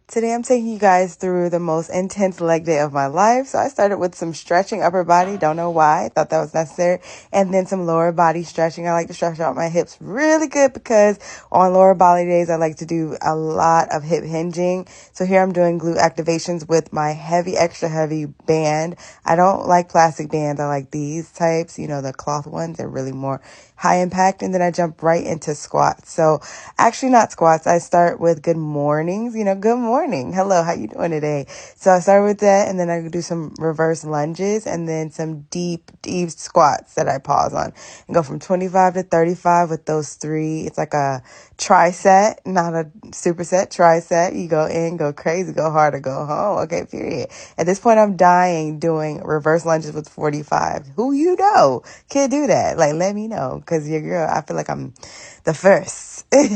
Today I'm taking you guys through the most intense leg day of my life. So I started with some stretching upper body. Don't know why. Thought that was necessary. And then some lower body stretching. I like to stretch out my hips really good because on lower body days I like to do a lot of hip hinging. So here I'm doing glute activations with my extra heavy band. I don't like plastic bands. I like these types, the cloth ones. They're really more high impact. And then I jump right into squats. So actually not squats. I start with good mornings. Good morning. Hello. How you doing today? So I start with that, and then I do some reverse lunges and then some deep squats that I pause on and go from 25 to 35 with those three. It's like a tri-set, not a superset, tri-set. You go in, go crazy, go hard, or go home. Okay, period. At this point, I'm dying doing reverse lunges with 45. Who can do that? Like, let me know, because your girl, I feel like I'm the first. But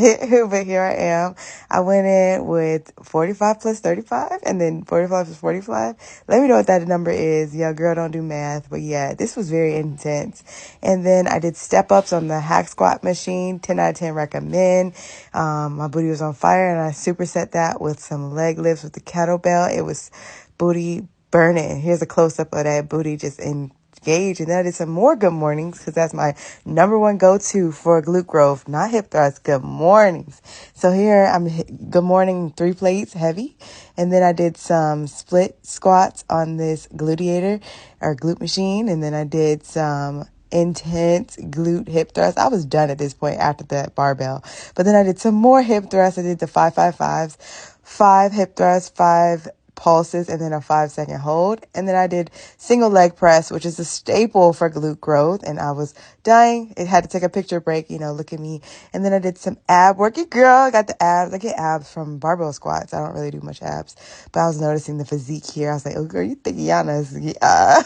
here I am. I went in with 45 plus 35 and then 45 plus 45. Let me know what that number is. Yeah, girl, don't do math. But yeah, this was very intense. And then I did step ups on the hack squat machine. 10 out of 10 recommend. My booty was on fire and I superset that with some leg lifts with the kettlebell. It was booty burning. Here's a close up of that booty just engaged. And then I did some more good mornings because that's my number one go-to for glute growth, not hip thrusts, good mornings. So here I'm good morning, 3 plates heavy. And then I did some split squats on this gluteator or glute machine. And then I did some intense glute hip thrust. I was done at this point after that barbell. But then I did some more hip thrusts. I did the 5-5-5s, 5 hip thrusts, 5 pulses, and then a 5-second hold. And then I did single leg press, which is a staple for glute growth. And I was dying. It had to take a picture break, look at me. And then I did some ab work. Your girl, I got the abs. I get abs from barbell squats. I don't really do much abs, but I was noticing the physique here. I was like, oh girl, you think Yana's, yeah.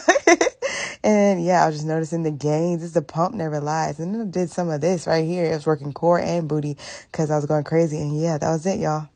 And yeah, I was just noticing the gains. It's the pump never lies. And then I did some of this right here. It was working core and booty because I was going crazy. And yeah, that was it, y'all.